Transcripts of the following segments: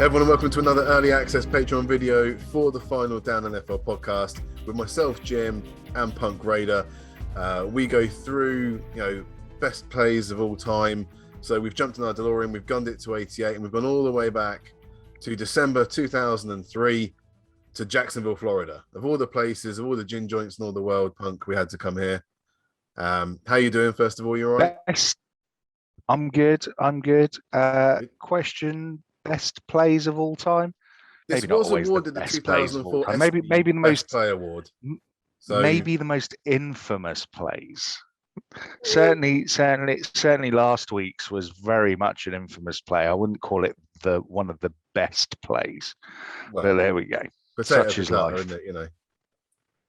Everyone, and welcome to another early access Patreon video for the final Down NFL podcast with myself, Jim, and Punk Raider. We go through, best plays of all time. So we've jumped in our DeLorean, we've gunned it to 88, and we've gone all the way back to December 2003 to Jacksonville, Florida. Of all the places, of all the gin joints in all the world, Punk, we had to come here. How you doing? First of all, you all right? Best. I'm good. Question: best plays of all time? This maybe not was always awarded the the best plays of all 2004 time. Maybe the most Play Award. So maybe the most infamous plays. Certainly, last week's was very much an infamous play. I wouldn't call it one of the best plays, but there we go. Such is life, isn't it?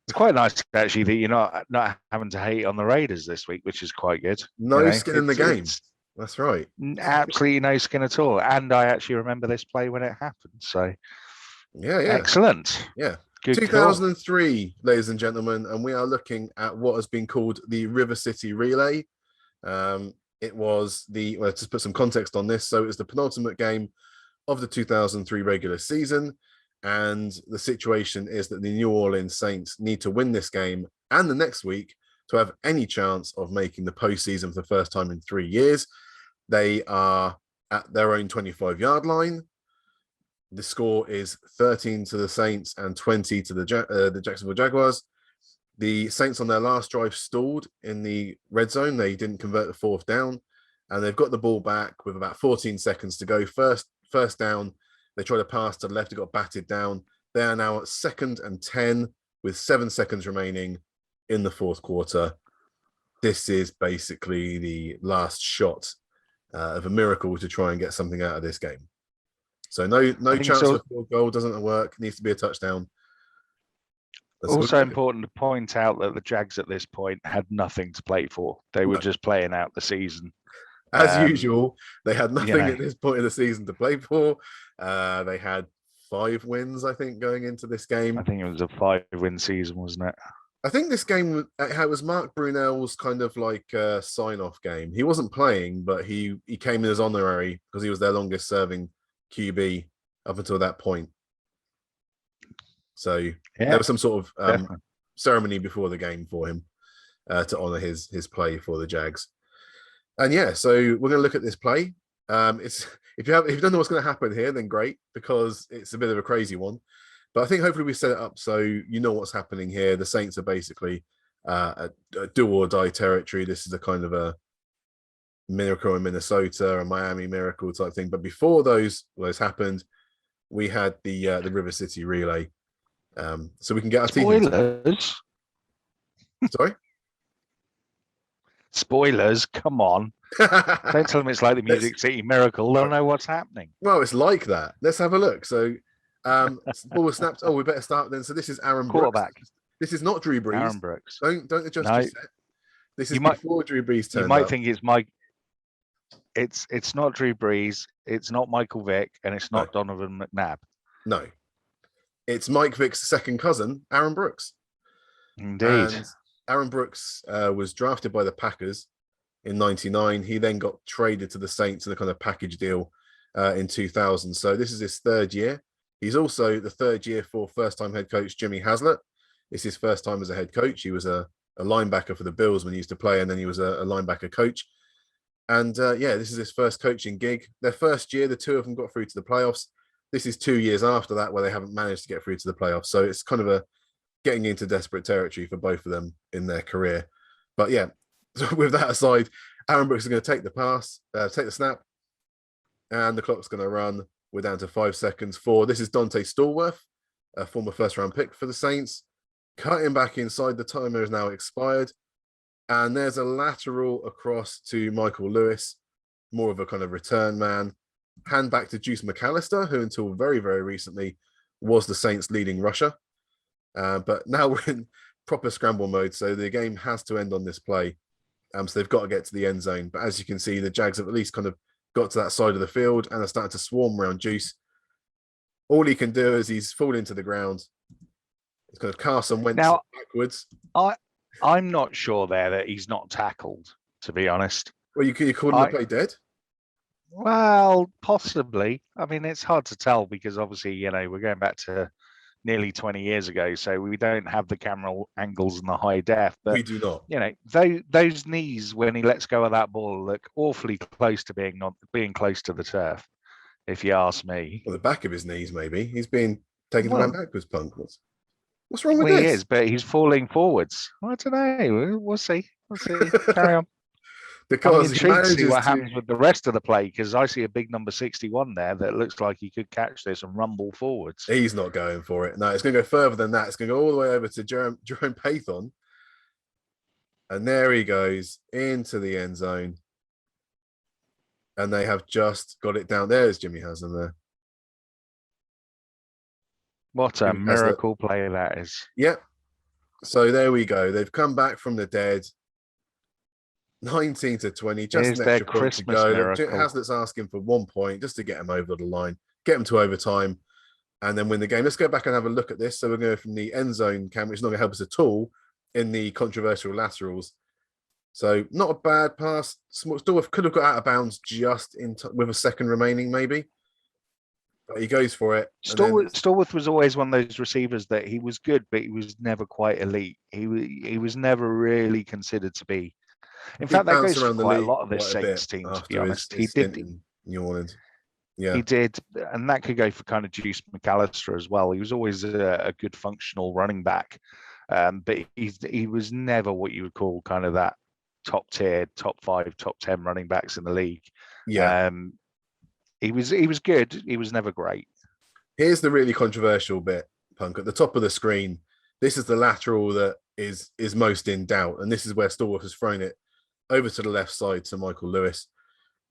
It's quite nice actually that you're not having to hate on the Raiders this week, which is quite good. No skin in the game. That's right. Absolutely no skin at all. And I actually remember this play when it happened. So yeah. Excellent. Yeah. Good 2003, ladies and gentlemen, and we are looking at what has been called the River City Relay. It was to put some context on this, so it was the penultimate game of the 2003 regular season, and the situation is that the New Orleans Saints need to win this game and the next week to have any chance of making the postseason for the first time in 3 years. They are at their own 25-yard line. The score is 13 to the Saints and 20 to the Jacksonville Jaguars. The Saints on their last drive stalled in the red zone. They didn't convert the fourth down, and they've got the ball back with about 14 seconds to go. First down, they try to pass to the left. It got batted down. They are now at 2nd and 10 with 7 seconds remaining in the fourth quarter. This is basically the last shot of a miracle to try and get something out of this game. So no chance of a field goal, doesn't work, needs to be a touchdown. Also important to point out that the Jags at this point had nothing to play for. They were just playing out the season. As usual, they had nothing at this point of the season to play for. They had 5 wins, I think, going into this game. I think it was a 5-win season, wasn't it? I think this game, it was Mark Brunell's kind of like sign-off game. He wasn't playing, but he came in as honorary because he was their longest-serving QB up until that point. So there was some sort of ceremony before the game for him to honor his play for the Jags. And so we're going to look at this play. If you don't know what's going to happen here, then great, because it's a bit of a crazy one. But I think hopefully we set it up so you know what's happening here. The Saints are basically a do or die territory. This is a kind of a miracle in Minnesota, a Miami miracle type thing. But before those happened, we had the River City Relay. So we can get our Spoilers. Sorry? Spoilers, come on. Don't tell them it's like the Music City Miracle. They'll know what's happening. Well, it's like that. Let's have a look. So ball was snapped. Oh, we better start then. So this is Aaron quarterback. Brooks. This is not Drew Brees. Aaron Brooks. Don't adjust your set. This is before Drew Brees turned up. You might up. think it's it's not Drew Brees, it's not Michael Vick, and it's not Donovan McNabb. No. It's Mike Vick's second cousin, Aaron Brooks. Indeed. And Aaron Brooks was drafted by the Packers in 99. He then got traded to the Saints in a kind of package deal in 2000. So this is his 3rd year. He's also the 3rd year for first-time head coach Jimmy Haslett. It's his first time as a head coach. He was a linebacker for the Bills when he used to play, and then he was a linebacker coach. And this is his first coaching gig. Their first year, the two of them got through to the playoffs. This is 2 years after that where they haven't managed to get through to the playoffs. So it's kind of getting into desperate territory for both of them in their career. But so with that aside, Aaron Brooks is going to take the pass, take the snap, and the clock's going to run. We're down to 5 seconds. This is Dante Stallworth, a former first-round pick for the Saints. Cutting back inside, the timer is now expired. And there's a lateral across to Michael Lewis, more of a kind of return man. Hand back to Juice McAllister, who until very, very recently was the Saints' leading rusher. But now we're in proper scramble mode, so the game has to end on this play. So they've got to get to the end zone. But as you can see, the Jags have at least kind of got to that side of the field and are starting to swarm around Juice. All he can do is he's fallen to the ground. It's kind of Carson Wentz backwards. I'm not sure there that he's not tackled, to be honest. Well, you calling the play dead? Well, possibly. I mean, it's hard to tell because obviously, we're going back to nearly 20 years ago, so we don't have the camera angles and the high def. But We do not. those knees when he lets go of that ball look awfully close to being close to the turf, if you ask me. Well, the back of his knees, maybe he's being taken to man backwards. Punk. What's wrong with Well, he this? is, but he's falling forwards. I don't know. We'll see. We'll see. Carry on. I'm Because he intrigued to see manages what happens with the rest of the play because I see a big number 61 there that looks like he could catch this and rumble forwards. He's not going for it. No, it's going to go further than that. It's going to go all the way over to Jerome Pathon. And there he goes into the end zone. And they have just got it down. There's Jimmy Haslam there. What a miracle play that is. Yep. So there we go. They've come back from the dead. 19 to 20, just Here's an their extra point to Christmas go. miracle. Haslett's asking for 1 point just to get him over the line, get him to overtime, and then win the game. Let's go back and have a look at this. So we're going from the end zone cam, which is not going to help us at all in the controversial laterals. So not a bad pass. Stallworth could have got out of bounds just with a second remaining, maybe. But he goes for it. Stallworth was always one of those receivers that he was good, but he was never quite elite. He was never really considered to be. In fact, that goes for quite a lot of this Saints team, to be honest. He did in New Orleans. Yeah, he did, and that could go for kind of Juice McAllister as well. He was always a good functional running back, but he was never what you would call kind of that top tier, top 5, top 10 running backs in the league. Yeah, he was good. He was never great. Here's the really controversial bit, Punk. At the top of the screen, this is the lateral that is most in doubt, and this is where Stallworth has thrown it over to the left side to Michael Lewis.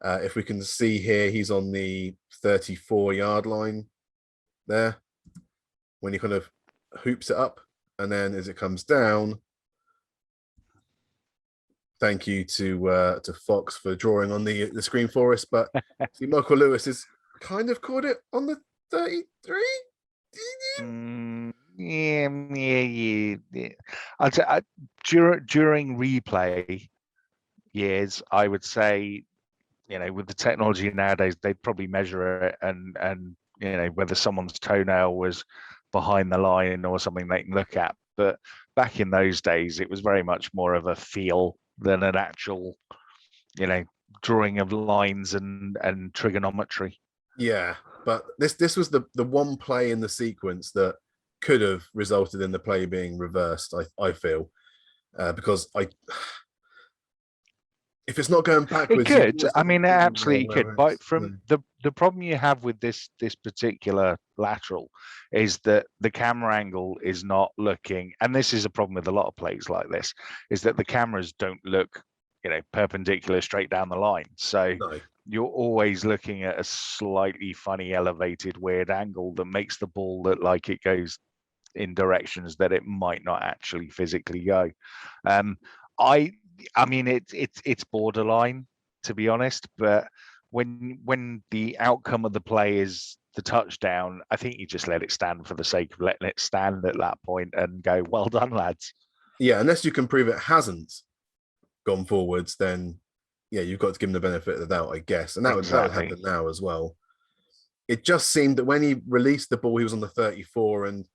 If we can see here, he's on the 34-yard line there when he kind of hoops it up. And then as it comes down, thank you to Fox for drawing on the screen for us. But see, Michael Lewis has kind of caught it on the 33. Yeah. During replay years, I would say, with the technology nowadays, they'd probably measure it and whether someone's toenail was behind the line or something they can look at. But back in those days, it was very much more of a feel than an actual, drawing of lines and trigonometry. Yeah, but this was the one play in the sequence that could have resulted in the play being reversed. I feel because if it's not going backwards, it could. I mean, it absolutely could. But from the problem you have with this particular lateral is that the camera angle is not looking, and this is a problem with a lot of plays like this, is that the cameras don't look, perpendicular straight down the line. So you're always looking at a slightly funny, elevated, weird angle that makes the ball look like it goes in directions that it might not actually physically go. I mean, it's borderline, to be honest. But when the outcome of the play is the touchdown, I think you just let it stand for the sake of letting it stand at that point and go, well done, lads. Yeah, unless you can prove it hasn't gone forwards, then yeah, you've got to give him the benefit of the doubt, I guess. And that would happen now as well. It just seemed that when he released the ball, he was on the 34, and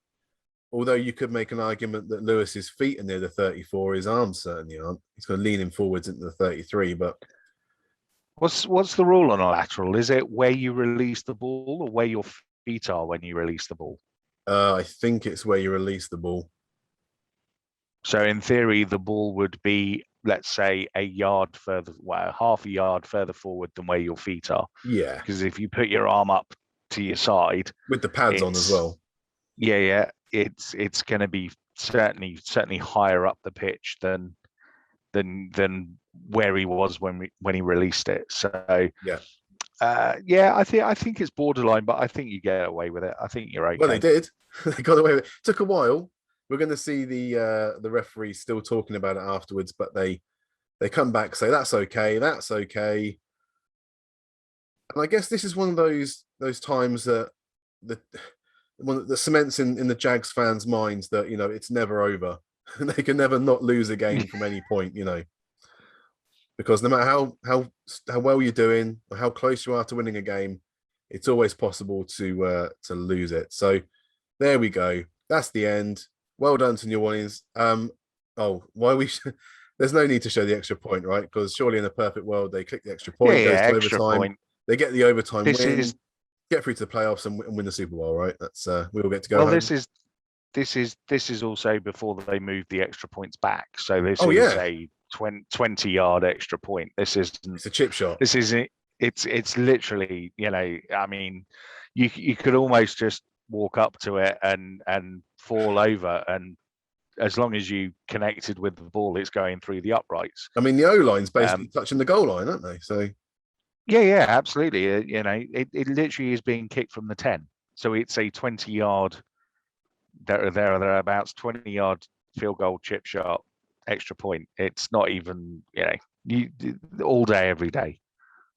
although you could make an argument that Lewis's feet are near the 34, his arms certainly aren't. He's going to lean him forwards into the 33. But what's the rule on a lateral? Is it where you release the ball or where your feet are when you release the ball? I think it's where you release the ball. So in theory, the ball would be, let's say, half a yard further forward than where your feet are. Yeah. Because if you put your arm up to your side with the pads on as well. Yeah. It's going to be certainly higher up the pitch than where he was when he released it. So I think it's borderline, but I think you get away with it. I think you're okay. Well, they did. They got away with it. Took a while. We're going to see the referee still talking about it afterwards, but they come back, say that's okay. And I guess this is one of those times that the cements in the Jags fans' minds that it's never over. They can never not lose a game from any point. because no matter how well you're doing or how close you are to winning a game, it's always possible to lose it. So there we go. That's the end. Well done to New Orleans. Why we there's no need to show the extra point, right? Because surely in a perfect world they click the extra point, Yeah, goes to extra overtime, point. they get the overtime This win, is get through to the playoffs and win the Super Bowl, right? That's we all get to go well. home. This is also before they moved the extra points back. So this Oh, is yeah. a 20-yard extra point. This isn't. It's a chip shot. This isn't. It's literally, I mean, you could almost just walk up to it and fall over, and as long as you connected with the ball, it's going through the uprights. I mean, the O line's basically touching the goal line, aren't they? So yeah, absolutely. It literally is being kicked from the 10. So it's a 20-yard, thereabouts, 20-yard field goal chip shot, extra point. It's not even, you all day, every day.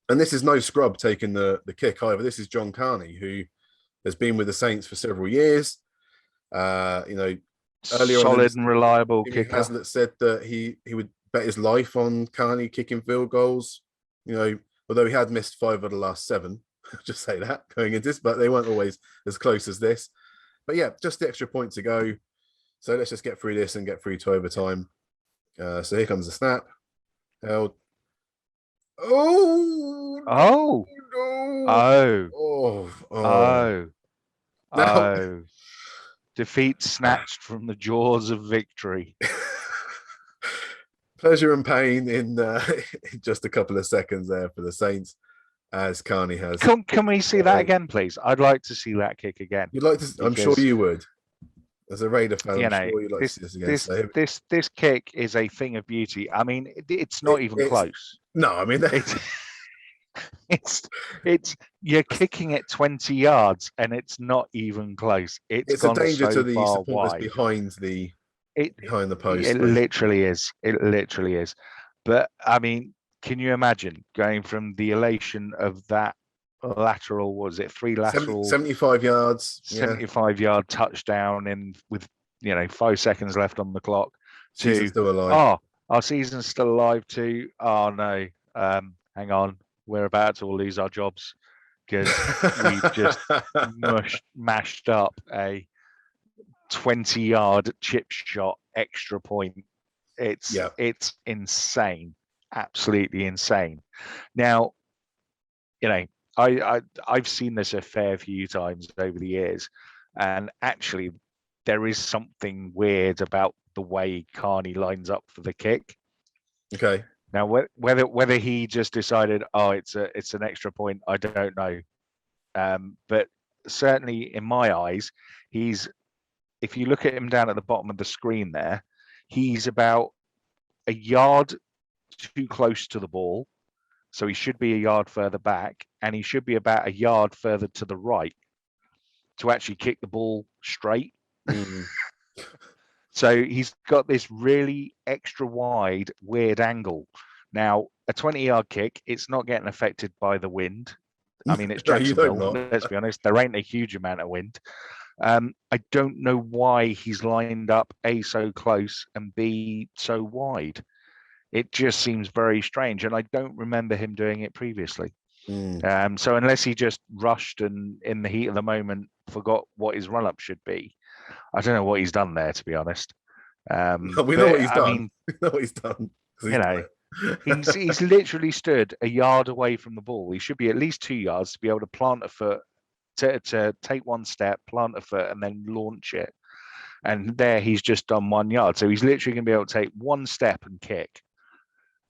And this is no scrub taking the kick either. This is John Carney, who has been with the Saints for several years. Earlier solid and reliable Jimmy kicker. Haslett said that he would bet his life on Carney kicking field goals. Although he had missed 5 of the last 7, just say that going into this, but they weren't always as close as this. But yeah, just the extra point to go. So let's just get through this and get through to overtime. So here comes the snap. Held. Oh. Oh. No. Oh. Defeat snatched from the jaws of victory. Pleasure and pain in just a couple of seconds there for the Saints, as Carney has. Can we see that again, please? I'd like to see that kick again. You'd like to? I'm sure you would. As a Raider fan, I'm sure you'd like to see this again. This kick is a thing of beauty. I mean, it's not even close. No, I mean it's you're kicking it 20 yards and it's not even close. It's a danger to the supporters wide. behind the post. It literally is. It literally is. But I mean, can you imagine going from the elation of that lateral? Was it 3 lateral? 75 yards. 75-yard touchdown with 5 seconds left on the clock. Season's still alive. Our season's still alive too. Oh no. Hang on. We're about to all lose our jobs because we've just mashed up a 20-yard chip shot extra point. It's insane, absolutely insane. Now, I've seen this a fair few times over the years, and actually, there is something weird about the way Carney lines up for the kick. Okay. Now, whether he just decided, it's an extra point, I don't know. But certainly in my eyes, if you look at him down at the bottom of the screen there, he's about a yard too close to the ball. So he should be a yard further back, and he should be about a yard further to the right to actually kick the ball straight. So he's got this really extra wide, weird angle. Now, a 20-yard kick, it's not getting affected by the wind. I mean, it's Jacksonville, let's be honest. There ain't a huge amount of wind. I don't know why he's lined up A, so close, and B, so wide. It just seems very strange, and I don't remember him doing it previously. So unless he just rushed and in the heat of the moment forgot what his run-up should be, I don't know what he's done there, to be honest. We know what he's done. We know what he's done. He's literally stood a yard away from the ball. He should be at least 2 yards to be able to plant a foot, to take one step, plant a foot, and then launch it. And there he's just done 1 yard. So he's literally going to be able to take one step and kick.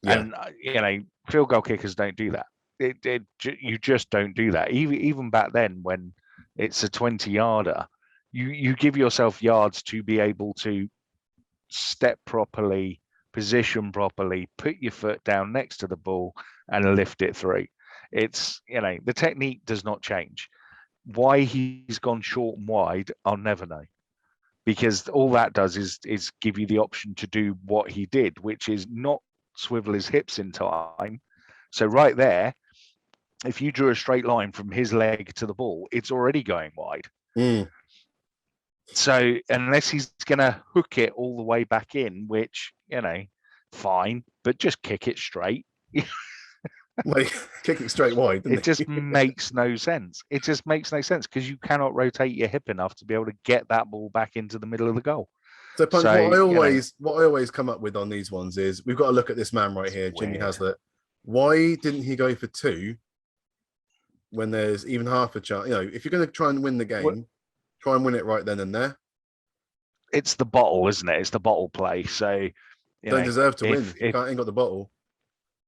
Yeah. And, field goal kickers don't do that. You just don't do that. Even back then, when it's a 20-yarder, you give yourself yards to be able to step properly, position properly, put your foot down next to the ball and lift it through. It's, the technique does not change. Why he's gone short and wide, I'll never know. Because all that does is give you the option to do what he did, which is not swivel his hips in time. So right there, if you drew a straight line from his leg to the ball, it's already going wide. So unless he's going to hook it all the way back in, which, fine, but just kick it straight. Like kick it straight wide, It didn't just he? makes no sense. It just makes no sense because you cannot rotate your hip enough to be able to get that ball back into the middle of the goal. So, Punch, So, what I always come up with on these ones is we've got to look at this man right it's here, Jimmy weird. Haslett. Why didn't he go for two when there's even half a chance? You know, if you're going to try and win the game, try and win it right then and there. It's the bottle, isn't it? It's the bottle play. So, Don't deserve to win if you ain't got the bottle.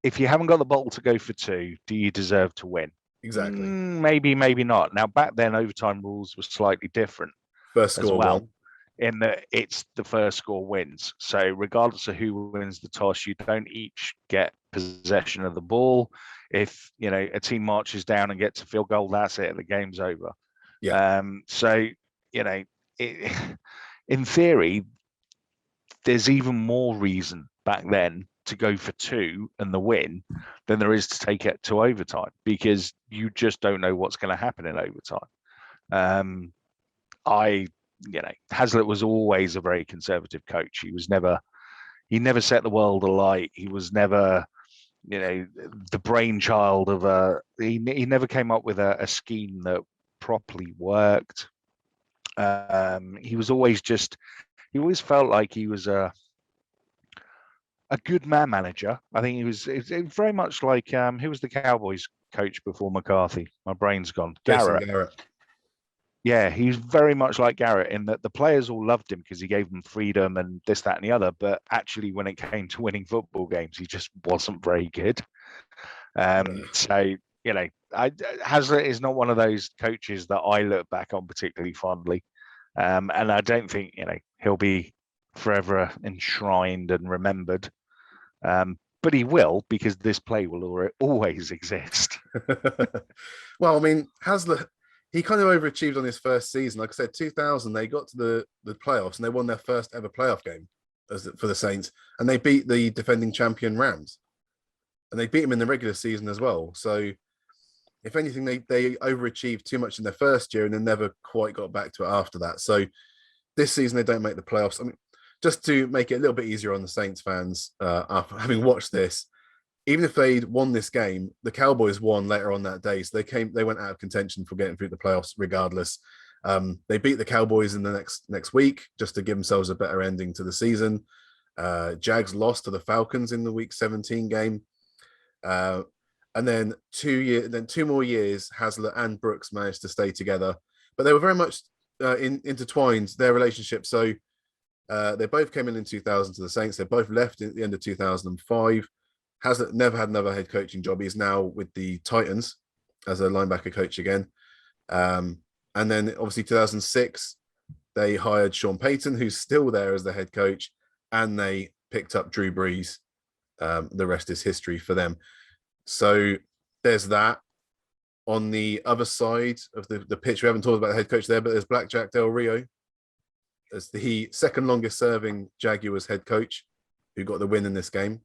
If you haven't got the bottle to go for two, do you deserve to win? Exactly. Maybe, maybe not. Now, back then, overtime rules were slightly different First as score well. one. In that it's the first score wins. So regardless of who wins the toss, you don't each get possession of the ball. If a team marches down and gets a field goal, that's it. The game's over. Yeah. So in theory, there's even more reason back then to go for two and the win than there is to take it to overtime, because you just don't know what's going to happen in overtime. Haslett was always a very conservative coach. He never set the world alight. He was never, the brainchild of he never came up with a scheme that properly worked. He always felt like he was a good man manager. I think it was very much like, who was the Cowboys coach before McCarthy? My brain's gone. Garrett. Yeah, he's very much like Garrett in that the players all loved him because he gave them freedom and this, that, and the other. But actually, when it came to winning football games, he just wasn't very good. So, Haslett is not one of those coaches that I look back on particularly fondly. And I don't think, he'll be forever enshrined and remembered. But he will, because this play will always exist. Well, I mean, Haslett, he kind of overachieved on his first season. Like I said, 2000, they got to the playoffs and they won their first ever playoff game for the Saints, and they beat the defending champion Rams, and they beat them in the regular season as well. So, if anything, they overachieved too much in their first year and then never quite got back to it after that. So, this season they don't make the playoffs. I mean, just to make it a little bit easier on the Saints fans, after having watched this, even if they'd won this game, the Cowboys won later on that day. So they went out of contention for getting through the playoffs regardless. They beat the Cowboys in the next week just to give themselves a better ending to the season. Jags lost to the Falcons in the Week 17 game. And then 2 more years, Haslett and Brooks managed to stay together. But they were very much intertwined, their relationship. So they both came in 2000 to the Saints. They both left at the end of 2005. Haslett never had another head coaching job. He's now with the Titans as a linebacker coach again. And then obviously 2006, they hired Sean Payton, who's still there as the head coach, and they picked up Drew Brees. The rest is history for them. So there's that. On the other side of the pitch, we haven't talked about the head coach there, but there's Blackjack Del Rio as the second longest serving Jaguars head coach who got the win in this game.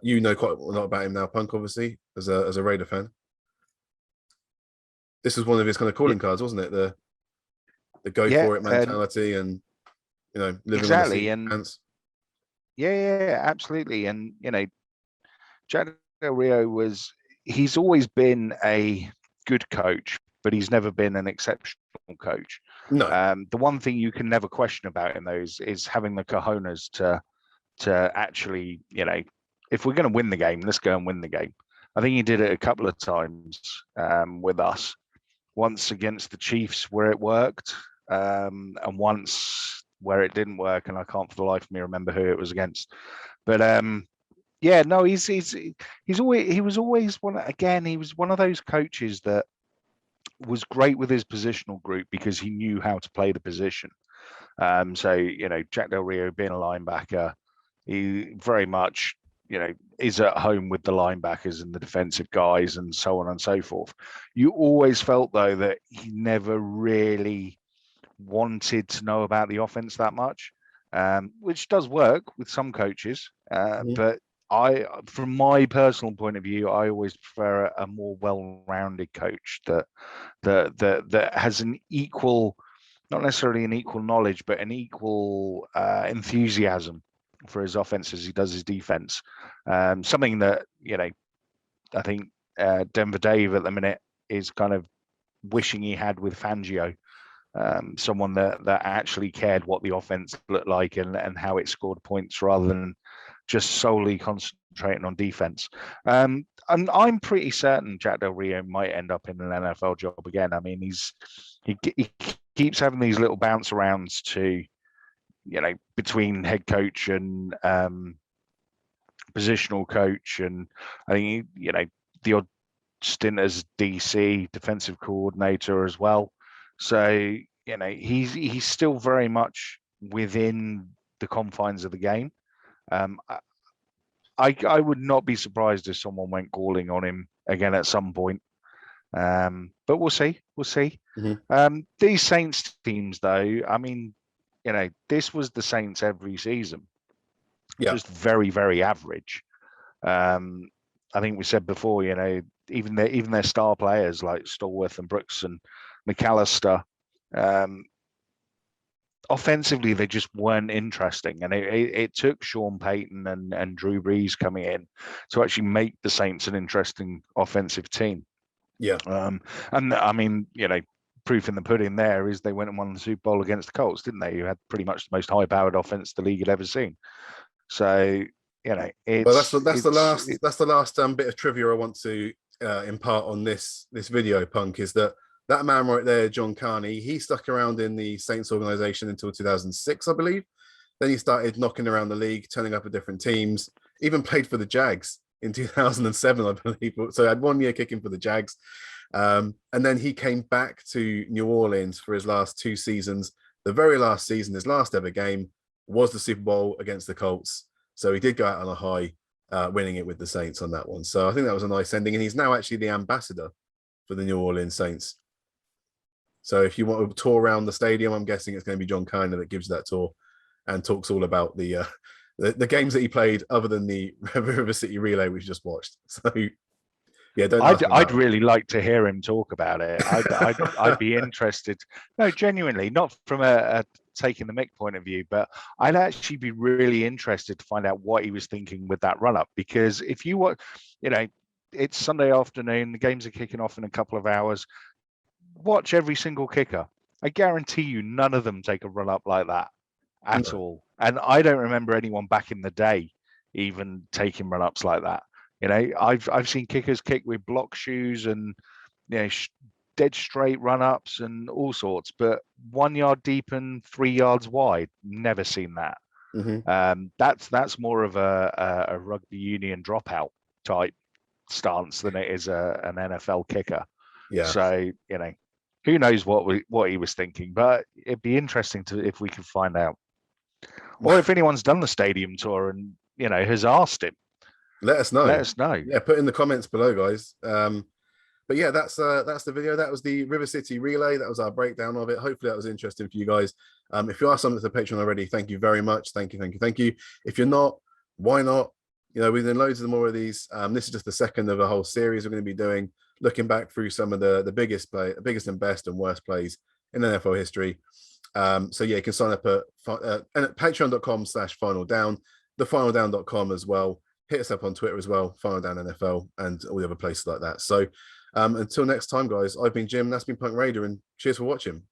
You know quite a lot about him now, Punk, obviously, as a Raider fan. This was one of his kind of calling cards, wasn't it? The go for it mentality and living exactly, on the pants. Yeah, absolutely. And Jack Del Rio he's always been a good coach, but he's never been an exceptional coach. No. The one thing you can never question about him, though, is having the cojones to actually, if we're going to win the game, let's go and win the game. I think he did it a couple of times with us. Once against the Chiefs where it worked, and once where it didn't work, and I can't for the life of me remember who it was against. But he was always one of those coaches that was great with his positional group because he knew how to play the position. So Jack Del Rio being a linebacker, he very much is at home with the linebackers and the defensive guys and so on and so forth. You always felt, though, that he never really wanted to know about the offense that much, which does work with some coaches. But from my personal point of view, I always prefer a more well-rounded coach that has an equal, not necessarily an equal knowledge, but an equal enthusiasm for his offense as he does his defense. Something that, I think Denver Dave at the minute is kind of wishing he had with Fangio. Someone that actually cared what the offense looked like and how it scored points rather than just solely concentrating on defense. And I'm pretty certain Jack Del Rio might end up in an NFL job again. I mean, he keeps having these little bounce arounds to, between head coach and positional coach, and I think the odd stint as DC defensive coordinator as well. So he's still very much within the confines of the game. I would not be surprised if someone went calling on him again at some point. But we'll see. Mm-hmm. These Saints teams, though, I mean, this was the Saints every season. Yeah. Just very, very average. I think we said before, even their star players like Stallworth and Brooks and McAllister, offensively they just weren't interesting, and it took Sean Payton and Drew Brees coming in to actually make the Saints an interesting offensive team. Yeah. And I mean, proof in the pudding there is they went and won the Super Bowl against the Colts, didn't they? You had pretty much the most high-powered offense the league had ever seen. So that's the last bit of trivia I want to impart on this video, Punk, is that man right there, John Carney, he stuck around in the Saints organization until 2006, I believe. Then he started knocking around the league, turning up at different teams, even played for the Jags in 2007, I believe. So he had 1 year kicking for the Jags. And then he came back to New Orleans for his last 2 seasons. The very last season, his last ever game, was the Super Bowl against the Colts. So he did go out on a high, winning it with the Saints on that one. So I think that was a nice ending. And he's now actually the ambassador for the New Orleans Saints. So if you want to tour around the stadium, I'm guessing it's going to be John Kiner that gives that tour and talks all about the games that he played other than the River City Relay we just watched. So yeah, I'd really like to hear him talk about it. I'd be interested. No, genuinely, not from a taking the mick point of view, but I'd actually be really interested to find out what he was thinking with that run up. Because if you want, it's Sunday afternoon, the games are kicking off in a couple of hours. Watch every single kicker. I guarantee you none of them take a run up like that at all. And I don't remember anyone back in the day even taking run ups like that. I've seen kickers kick with block shoes and dead straight run ups and all sorts, but 1 yard deep and 3 yards wide, never seen that. Mm-hmm. That's more of a rugby union dropout type stance than it is an NFL kicker. Yeah. So who knows what he was thinking, but it'd be interesting if we could find out, or if anyone's done the stadium tour and has asked him. Let us know. Yeah, put in the comments below, guys. But yeah, that's the video. That was the River City Relay. That was our breakdown of it. Hopefully that was interesting for you guys. If you are someone that's a patron already, thank you very much. Thank you. If you're not, why not? We've done loads of more of these. This is just the second of a whole series we're going to be doing, looking back through some of the biggest and best and worst plays in NFL history. So yeah, you can sign up at patreon.com/finaldown, thefinaldown.com as well. Hit us up on Twitter as well, Final Down NFL, and all the other places like that. So until next time, guys, I've been Jim, that's been Punk Raider, and cheers for watching.